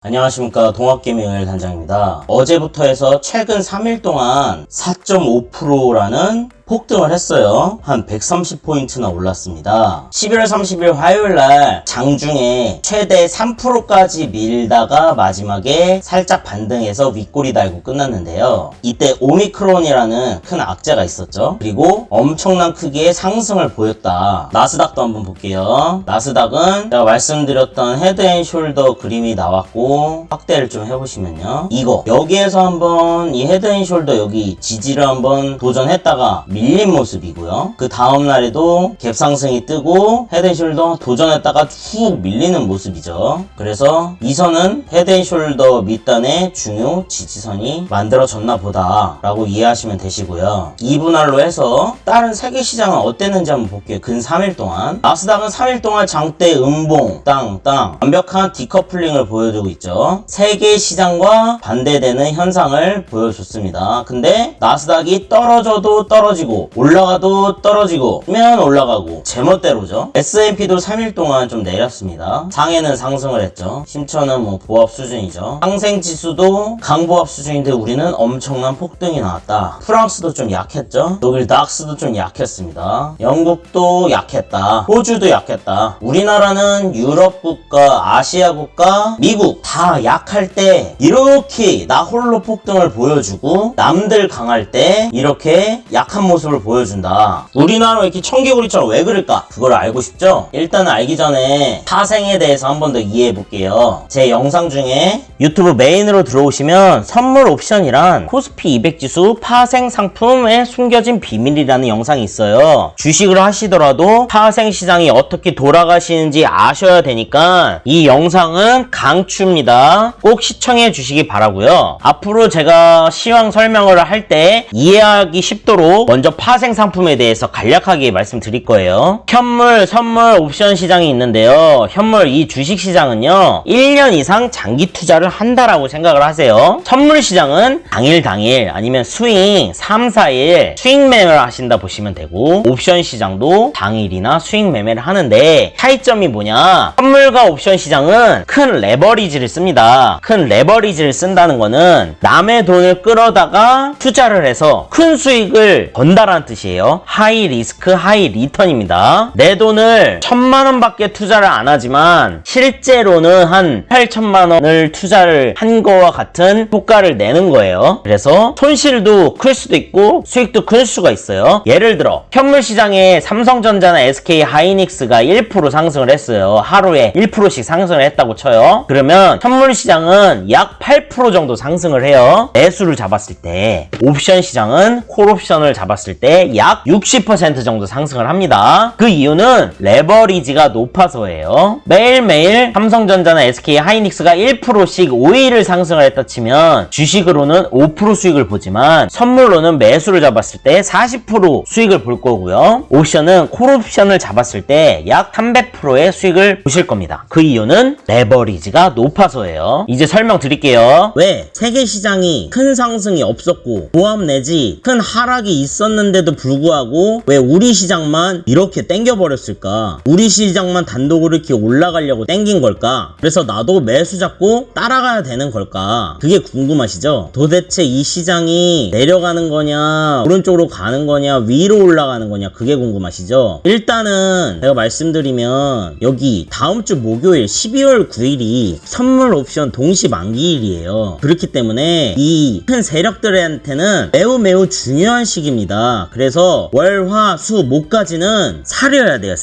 안녕하십니까, 동학개미을 단장입니다. 어제부터 해서 최근 3일 동안 4.5%라는 폭등을 했어요. 한 130포인트나 올랐습니다. 11월 30일 화요일날 장중에 최대 3%까지 밀다가 마지막에 살짝 반등해서 윗꼬리 달고 끝났는데요. 이때 오미크론이라는 큰 악재가 있었죠. 그리고 엄청난 크기의 상승을 보였다. 나스닥도 한번 볼게요. 나스닥은 제가 말씀드렸던 헤드앤숄더 그림이 나왔고, 확대를 좀 해보시면요, 이거 여기에서 한번 이 헤드앤숄더 여기 지지를 한번 도전했다가 밀린 모습이고요. 그 다음날에도 갭상승이 뜨고 헤드앤숄더 도전했다가 쭉 밀리는 모습이죠. 그래서 이 선은 헤드앤숄더 밑단의 중요 지지선이 만들어졌나 보다 라고 이해하시면 되시고요. 2분할로 해서 다른 세계 시장은 어땠는지 한번 볼게요. 근 3일 동안 나스닥은 3일 동안 장대 음봉 땅땅 완벽한 디커플링을 보여주고 있죠. 세계 시장과 반대되는 현상을 보여줬습니다. 근데 나스닥이 떨어져도 떨어지고 올라가도 떨어지고 면 올라가고 제멋대로죠. S&P도 3일 동안 좀 내렸습니다. 상해는 상승을 했죠. 심천은 뭐 보합 수준이죠. 상생지수도 강보합 수준인데 우리는 엄청난 폭등이 나왔다. 프랑스도 좀 약했죠. 독일 닥스도 좀 약했습니다. 영국도 약했다. 호주도 약했다. 우리나라는 유럽 국가, 아시아 국가, 미국 다 약할 때 이렇게 나 홀로 폭등을 보여주고 남들 강할 때 이렇게 약한 모습을 보여준다. 우리나라 이렇게 청개구리처럼 왜 그럴까? 그걸 알고 싶죠? 일단 알기 전에 파생에 대해서 한 번 더 이해해 볼게요. 제 영상 중에 유튜브 메인으로 들어오시면 선물 옵션이란 코스피 200 지수 파생 상품의 숨겨진 비밀이라는 영상이 있어요. 주식을 하시더라도 파생 시장이 어떻게 돌아가시는지 아셔야 되니까 이 영상은 강추입니다. 꼭 시청해 주시기 바라고요. 앞으로 제가 시황 설명을 할 때 이해하기 쉽도록 먼저 파생 상품에 대해서 간략하게 말씀드릴 거예요. 현물, 선물, 옵션 시장이 있는데요. 현물, 이 주식 시장은요 1년 이상 장기 투자를 한다라고 생각을 하세요. 선물 시장은 당일 아니면 스윙 3, 4일 스윙 매매를 하신다 보시면 되고, 옵션 시장도 당일이나 스윙 매매를 하는데 차이점이 뭐냐, 선물과 옵션 시장은 큰 레버리지를 씁니다. 큰 레버리지를 쓴다는 거는 남의 돈을 끌어다가 투자를 해서 큰 수익을 번다라는 뜻이에요. 하이 리스크 하이 리턴입니다. 내 돈을 1000만원 밖에 투자를 안 하지만 실제로는 한 8천만원을 투자를 한 거와 같은 효과를 내는 거예요. 그래서 손실도 클 수도 있고 수익도 클 수가 있어요. 예를 들어 현물 시장에 삼성전자나 SK 하이닉스가 1% 상승을 했어요. 하루에 1%씩 상승을 했다고 쳐요. 그러면 현물 시장은 약 8% 정도 상승을 해요. 매수를 잡았을 때. 옵션 시장은 콜옵션을 잡았을 때 약 60% 정도 상승을 합니다. 그 이유는 레버리지가 높아서예요. 매일매일 삼성전자나 SK 하이닉스가 1%씩 5일을 상승을 했다 치면 주식으로는 5% 수익을 보지만 선물로는 매수를 잡았을 때 40% 수익을 볼 거고요. 옵션은 콜옵션을 잡았을 때 약 300%의 수익을 보실 겁니다. 그 이유는 레버리지가 높아서예요. 이제 설명드릴게요. 왜 세계 시장이 큰 상승이 없었고 보합 내지 큰 하락이 있었는데도 불구하고 왜 우리 시장만 이렇게 땡겨버렸을까? 우리 시장만 단독으로 이렇게 올라가려고 땡긴 걸까? 그래서 나도 매수 잡고 따라가야 되는 걸까? 그게 궁금하시죠? 도대체 이 시장이 내려가는 거냐, 오른쪽으로 가는 거냐, 위로 올라가는 거냐, 그게 궁금하시죠? 일단은 제가 말씀드리면 여기 다음 주 목요일 12월 9일이 선물 옵션 동시 만기일이에요. 그렇기 때문에 이 큰 세력들한테는 매우 중요한 시기입니다. 그래서 월, 화, 수, 목까지는 사려야 돼요.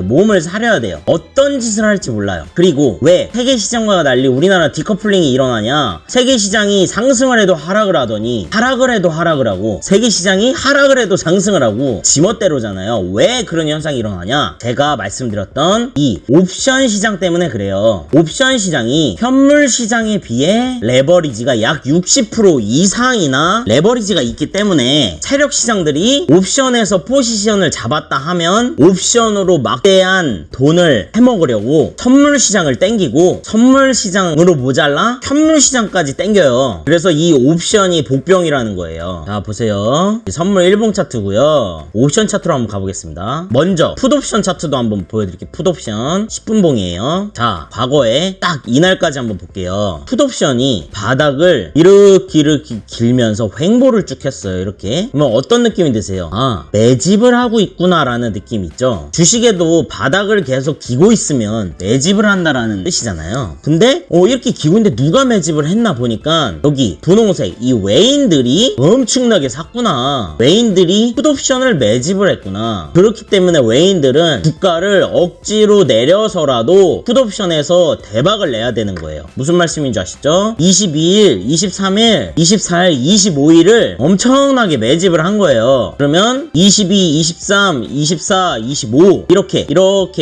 몸을 사려야 돼요. 어떤 짓을 할지 몰라요. 그리고 왜 세계 시장과 달리 우리나라 디커플링이 일어나냐, 세계 시장이 상승을 해도 하락을 하더니 하락을 해도 하락을 하고 세계 시장이 하락을 해도 상승을 하고 지멋대로잖아요. 왜 그런 현상이 일어나냐, 제가 말씀드렸던 이 옵션 시장 때문에 그래요. 옵션 시장이 현물 시장에 비해 레버리지가 약 60% 이상이나 레버리지가 있기 때문에 세력 시장 시장들이 옵션에서 포지션을 잡았다 하면 옵션으로 막대한 돈을 해먹으려고 선물 시장을 땡기고 선물 시장으로 모자라 현물 시장까지 땡겨요. 그래서 이 옵션이 복병이라는 거예요. 자, 보세요. 선물 일봉 차트고요. 옵션 차트로 한번 가보겠습니다. 먼저 풋옵션 차트도 한번 보여드릴게요. 풋옵션 10분봉이에요. 자, 과거에 딱 이날까지 한번 볼게요. 풋옵션이 바닥을 이렇게 길면서 횡보를 쭉 했어요. 이렇게. 그러면 어떤 느낌이 드세요? 아, 매집을 하고 있구나 라는 느낌 있죠. 주식에도 바닥을 계속 기고 있으면 매집을 한다라는 뜻이잖아요. 근데 이렇게 기고 있는데 누가 매집을 했나 보니까 여기 분홍색 이 외인들이 엄청나게 샀구나. 외인들이 풋옵션을 매집을 했구나. 그렇기 때문에 외인들은 주가를 억지로 내려서라도 풋옵션에서 대박을 내야 되는 거예요. 무슨 말씀인지 아시죠? 22일, 23일, 24일, 25일을 엄청나게 매집을 한 거예요. 그러면 22, 23, 24, 25 이렇게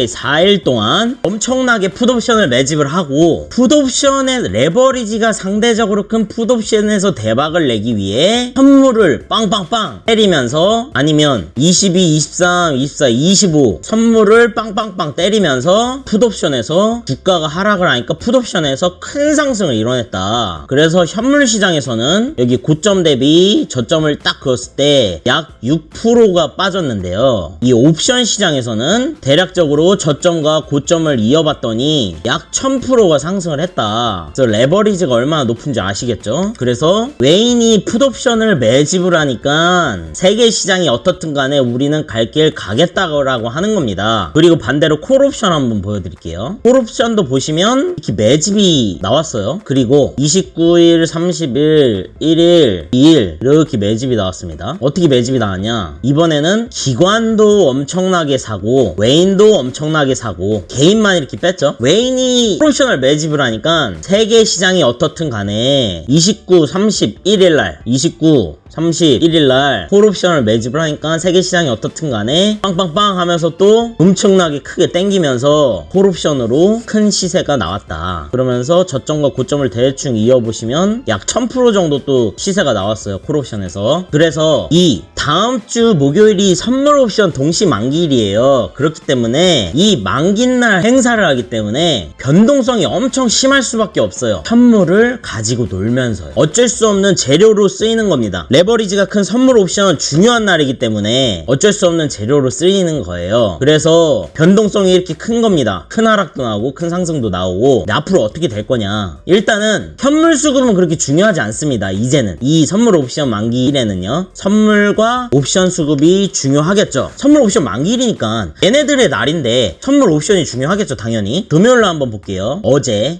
4일 동안 엄청나게 풋옵션을 매집을 하고 풋옵션의 레버리지가 상대적으로 큰 풋옵션에서 대박을 내기 위해 선물을 빵빵빵 때리면서 아니면 22, 23, 24, 25 선물을 빵빵빵 때리면서 풋옵션에서 주가가 하락을 하니까 풋옵션에서 큰 상승을 이뤄냈다. 그래서 현물 시장에서는 여기 고점 대비 저점을 딱 그었을 때 약 6%가 빠졌는데요. 이 옵션 시장에서는 대략적으로 저점과 고점을 이어봤더니 약 1000%가 상승을 했다. 그래서 레버리지가 얼마나 높은지 아시겠죠? 그래서 외인이 풋옵션을 매집을 하니까 세계 시장이 어떻든 간에 우리는 갈 길 가겠다고 하는 겁니다. 그리고 반대로 콜옵션 한번 보여드릴게요. 콜옵션도 보시면 이렇게 매집이 나왔어요. 그리고 29일, 30일, 1일, 2일 이렇게 매집이 나왔습니다. 어떻게 매집이 나왔냐? 이번에는 기관도 엄청나게 사고 외인도 엄청나게 사고 개인만 이렇게 뺐죠. 외인이 콜옵션을 매집을 하니까 세계 시장이 어떻든 간에 29, 30, 1일날 29, 31일날 콜옵션을 매집을 하니까 세계 시장이 어떻든 간에 빵빵빵 하면서 또 엄청나게 크게 땡기면서 콜옵션으로 큰 시세가 나왔다. 그러면서 저점과 고점을 대충 이어보시면 약 1000% 정도 또 시세가 나왔어요. 콜옵션에서. 그래서 이 다음 주 목요일이 선물 옵션 동시 만기일이에요. 그렇기 때문에 이 만기날 행사를 하기 때문에 변동성이 엄청 심할 수밖에 없어요. 선물을 가지고 놀면서요. 어쩔 수 없는 재료로 쓰이는 겁니다. 레버리지가 큰 선물 옵션 중요한 날이기 때문에 어쩔 수 없는 재료로 쓰이는 거예요. 그래서 변동성이 이렇게 큰 겁니다. 큰 하락도 나오고 큰 상승도 나오고. 앞으로 어떻게 될 거냐? 일단은 현물 수급은 그렇게 중요하지 않습니다. 이제는 이 선물 옵션 만기일에는요, 선물과 옵션 수급이 중요하겠죠. 선물 옵션 만기일이니까 얘네들의 날인데 선물 옵션이 중요하겠죠. 당연히. 금요일로 한번 볼게요. 어제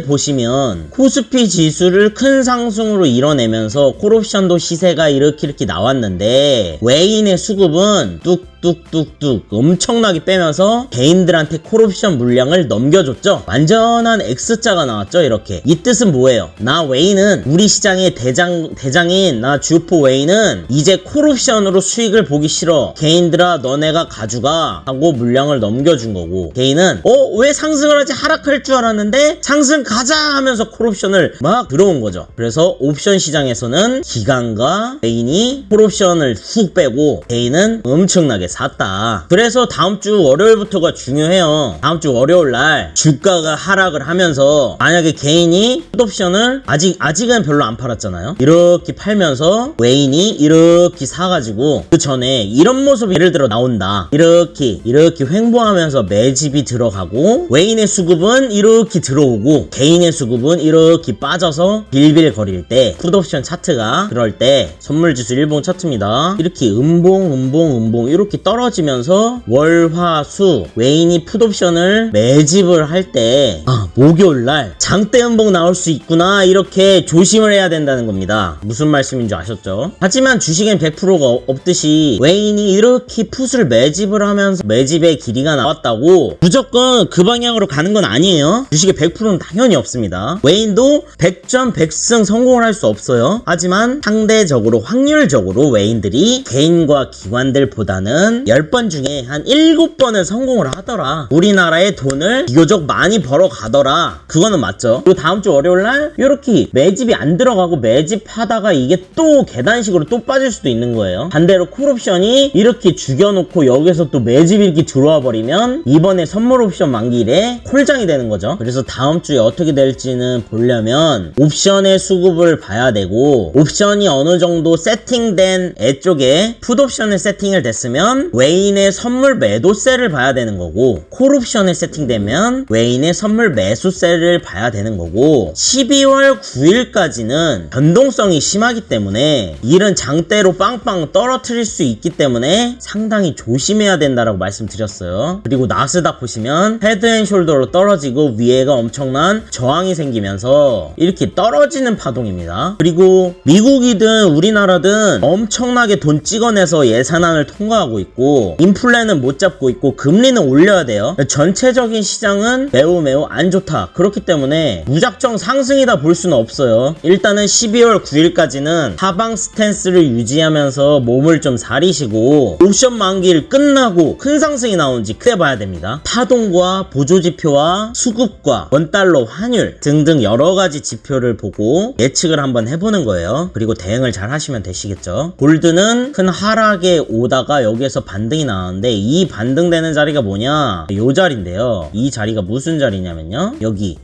보시면 코스피 지수를 큰 상승으로 이뤄내면서 콜옵션도 시세가 이렇게 나왔는데 외인의 수급은 뚝뚝뚝뚝 엄청나게 빼면서 개인들한테 콜옵션 물량을 넘겨줬죠. 완전한 X자가 나왔죠. 이렇게. 이 뜻은 뭐예요? 나 외인은 우리 시장의 대장인 나 주포 외인은 이제 콜옵션으로 수익을 보기 싫어. 개인들아 너네가 가져가 하고 물량을 넘겨준 거고, 개인은 왜 상승을 하지? 하락할 줄 알았는데 상승 가자 하면서 콜옵션을 막 들어온 거죠. 그래서 옵션 시장에서는 기관과 외인이 콜옵션을 훅 빼고 개인은 엄청나게 샀다. 그래서 다음 주 월요일부터가 중요해요. 다음 주 월요일날 주가가 하락을 하면서 만약에 개인이 풋옵션을 아직은 별로 안 팔았잖아요. 이렇게 팔면서 외인이 이렇게 사가지고 그 전에 이런 모습이 예를 들어 나온다. 이렇게 횡보하면서 매집이 들어가고 외인의 수급은 이렇게 들어오고 개인의 수급은 이렇게 빠져서 빌빌거릴 때 풋옵션 차트가 그럴 때 선물지수 일봉 차트입니다. 이렇게 음봉 이렇게 떨어지면서 월화수 외인이 풋옵션을 매집을 할 때 목요일날 장대 음봉 나올 수 있구나 이렇게 조심을 해야 된다는 겁니다. 무슨 말씀인지 아셨죠? 하지만 주식엔 100%가 없듯이 외인이 이렇게 풋을 매집을 하면서 매집의 길이가 나왔다고 무조건 그 방향으로 가는 건 아니에요. 주식의 100%는 당연히 없습니다. 외인도 100점 100승 성공을 할 수 없어요. 하지만 상대적으로 확률적으로 외인들이 개인과 기관들보다는 우리나라는 10번 중에 한 7번은 성공을 하더라. 우리나라의 돈을 비교적 많이 벌어 가더라. 그거는 맞죠. 그리고 다음 주 월요일날 이렇게 매집이 안 들어가고 매집하다가 이게 또 계단식으로 또 빠질 수도 있는 거예요. 반대로 콜옵션이 이렇게 죽여놓고 여기서 또 매집이 이렇게 들어와 버리면 이번에 선물 옵션 만기일에 콜장이 되는 거죠. 그래서 다음 주에 어떻게 될지는 보려면 옵션의 수급을 봐야 되고, 옵션이 어느 정도 세팅된 애 쪽에 풋옵션에 세팅을 됐으면 웨인의 선물 매도세를 봐야 되는 거고, 콜옵션에 세팅되면 웨인의 선물 매수세를 봐야 되는 거고, 12월 9일까지는 변동성이 심하기 때문에 일은 장대로 빵빵 떨어뜨릴 수 있기 때문에 상당히 조심해야 된다라고 말씀드렸어요. 그리고 나스닥 보시면 헤드앤숄더로 떨어지고 위에가 엄청난 저항이 생기면서 이렇게 떨어지는 파동입니다. 그리고 미국이든 우리나라든 엄청나게 돈 찍어내서 예산안을 통과하고 있고, 인플레는 못 잡고 있고, 금리는 올려야 돼요. 전체적인 시장은 매우 안 좋다. 그렇기 때문에 무작정 상승이다 볼 수는 없어요. 일단은 12월 9일까지는 하방 스탠스를 유지하면서 몸을 좀 사리시고, 옵션 만기일 끝나고 큰 상승이 나오는지 그때 봐야 됩니다. 파동과 보조지표와 수급과 원달러 환율 등등 여러가지 지표를 보고 예측을 한번 해보는 거예요. 그리고 대응을 잘 하시면 되시겠죠. 골드는 큰 하락에 오다가 여기에서 반등이 나왔는데, 이 반등되는 자리가 뭐냐, 요 자리인데요. 이 자리가 무슨 자리냐면요,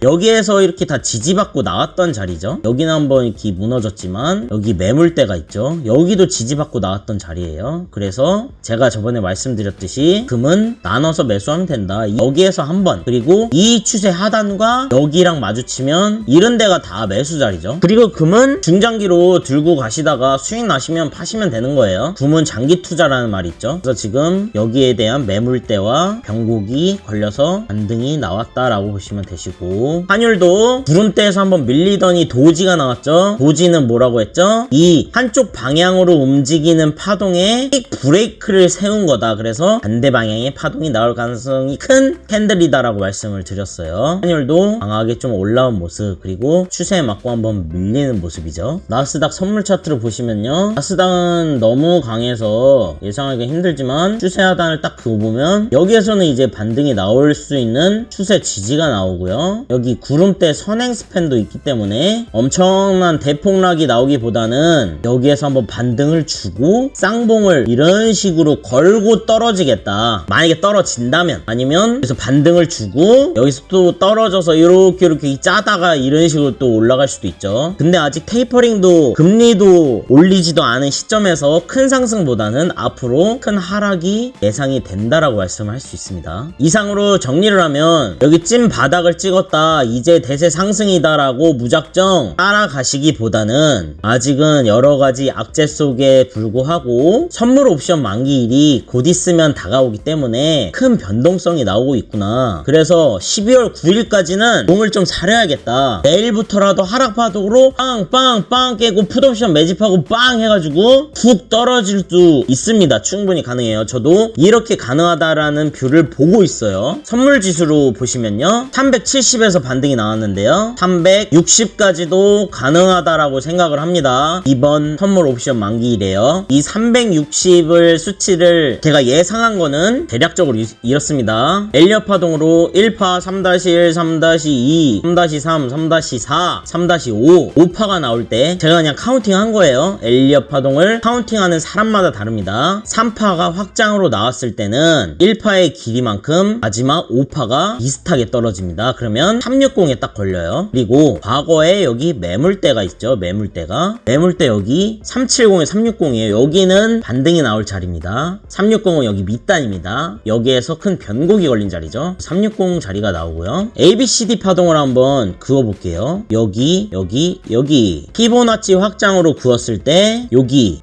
여기에서 이렇게 다 지지받고 나왔던 자리죠. 여기는 한번 이렇게 무너졌지만 여기 매물대가 있죠. 여기도 지지받고 나왔던 자리예요. 그래서 제가 저번에 말씀드렸듯이 금은 나눠서 매수하면 된다. 여기에서 한번, 그리고 이 추세 하단과 여기랑 마주치면 이런 데가 다 매수 자리죠. 그리고 금은 중장기로 들고 가시다가 수익 나시면 파시면 되는 거예요. 금은 장기 투자라는 말이 있죠. 그래서 지금 여기에 대한 매물대와 변곡이 걸려서 반등이 나왔다라고 보시면 되시고, 환율도 구름대에서 한번 밀리더니 도지가 나왔죠. 도지는 뭐라고 했죠? 이 한쪽 방향으로 움직이는 파동에 브레이크를 세운 거다. 그래서 반대 방향의 파동이 나올 가능성이 큰 캔들이다라고 말씀을 드렸어요. 환율도 강하게 좀 올라온 모습, 그리고 추세에 맞고 한번 밀리는 모습이죠. 나스닥 선물 차트를 보시면요, 나스닥은 너무 강해서 예상하기가 힘들지만 추세 하단을 딱 그어보면 여기에서는 이제 반등이 나올 수 있는 추세 지지가 나오고요, 여기 구름대 선행 스팬도 있기 때문에 엄청난 대폭락이 나오기보다는 여기에서 한번 반등을 주고 쌍봉을 이런 식으로 걸고 떨어지겠다. 만약에 떨어진다면, 아니면 여기서 반등을 주고 여기서 또 떨어져서 이렇게 짜다가 이런 식으로 또 올라갈 수도 있죠. 근데 아직 테이퍼링도 금리도 올리지도 않은 시점에서 큰 상승보다는 앞으로 큰 하락이 예상이 된다라고 말씀할 수 있습니다. 이상으로 정리를 하면, 여기 찐 바닥을 찍었다, 이제 대세 상승이다 라고 무작정 따라가시기보다는 아직은 여러가지 악재 속에 불구하고 선물 옵션 만기일이 곧 있으면 다가오기 때문에 큰 변동성이 나오고 있구나. 그래서 12월 9일까지는 몸을 좀 사려야겠다. 내일부터라도 하락파동으로 빵빵빵 깨고 풋옵션 매집하고 빵 해가지고 푹 떨어질 수 있습니다. 충분히 가능해요. 저도 이렇게 가능하다라는 뷰를 보고 있어요. 선물 지수로 보시면요, 370에서 반등이 나왔는데요, 360까지도 가능하다라고 생각을 합니다. 이번 선물 옵션 만기일에요. 이 360을 수치를 제가 예상한 거는 대략적으로 이렇습니다. 엘리엇 파동으로 1파, 3-1, 3-2, 3-3, 3-4, 3-5, 5파가 나올 때 제가 그냥 카운팅 한 거예요. 엘리엇 파동을 카운팅하는 사람마다 다릅니다. 3파가 확장으로 나왔을 때는 1파의 길이만큼 마지막 5파가 비슷하게 떨어집니다. 그러면 360에 딱 걸려요. 그리고 과거에 여기 매물대가 있죠. 매물대 여기 370에 360이에요. 여기는 반등이 나올 자리입니다. 360은 여기 밑단입니다. 여기에서 큰 변곡이 걸린 자리죠. 360 자리가 나오고요. ABCD 파동을 한번 그어볼게요. 여기 피보나치 확장으로 그었을 때 여기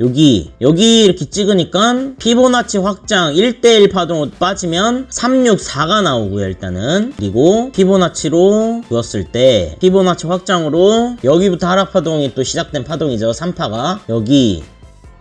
이렇게 찍으니까 피보나치 확장 1대1 파동으로 빠지면 364가 나오고요. 일단은, 그리고 피보나치로 그었을 때 피보나치 확장으로 여기부터 하락 파동이 또 시작된 파동이죠. 3파가 여기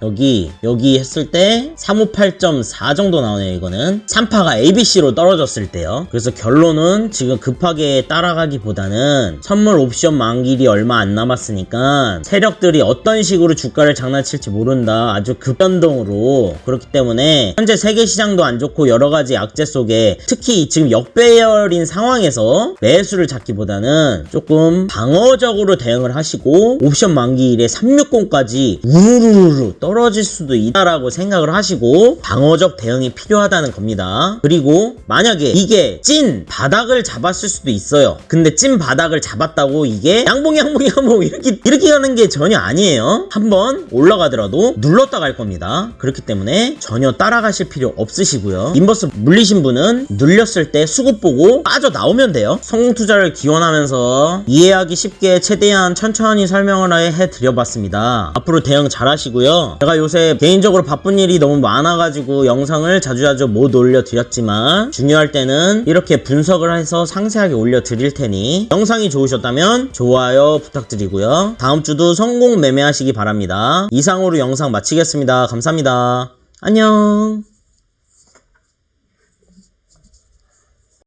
여기 했을 때 358.4 정도 나오네요. 이거는 3파가 ABC로 떨어졌을 때요. 그래서 결론은 지금 급하게 따라가기보다는 선물 옵션 만기일이 얼마 안 남았으니까 세력들이 어떤 식으로 주가를 장난칠지 모른다. 아주 급변동으로. 그렇기 때문에 현재 세계 시장도 안 좋고 여러가지 악재 속에 특히 지금 역배열인 상황에서 매수를 잡기보다는 조금 방어적으로 대응을 하시고 옵션 만기일에 360까지 우르르르 떨어질 수도 있다라고 생각을 하시고 방어적 대응이 필요하다는 겁니다. 그리고 만약에 이게 찐 바닥을 잡았을 수도 있어요. 근데 찐 바닥을 잡았다고 이게 양봉 이렇게 가는 게 전혀 아니에요. 한번 올라가더라도 눌렀다 갈 겁니다. 그렇기 때문에 전혀 따라가실 필요 없으시고요. 인버스 물리신 분은 눌렸을 때 수급 보고 빠져나오면 돼요. 성공 투자를 기원하면서 이해하기 쉽게 최대한 천천히 설명을 해드려봤습니다. 앞으로 대응 잘 하시고요. 제가 요새 개인적으로 바쁜 일이 너무 많아가지고 영상을 자주자주 못 올려드렸지만 중요할 때는 이렇게 분석을 해서 상세하게 올려드릴 테니 영상이 좋으셨다면 좋아요 부탁드리고요. 다음 주도 성공 매매하시기 바랍니다. 이상으로 영상 마치겠습니다. 감사합니다. 안녕.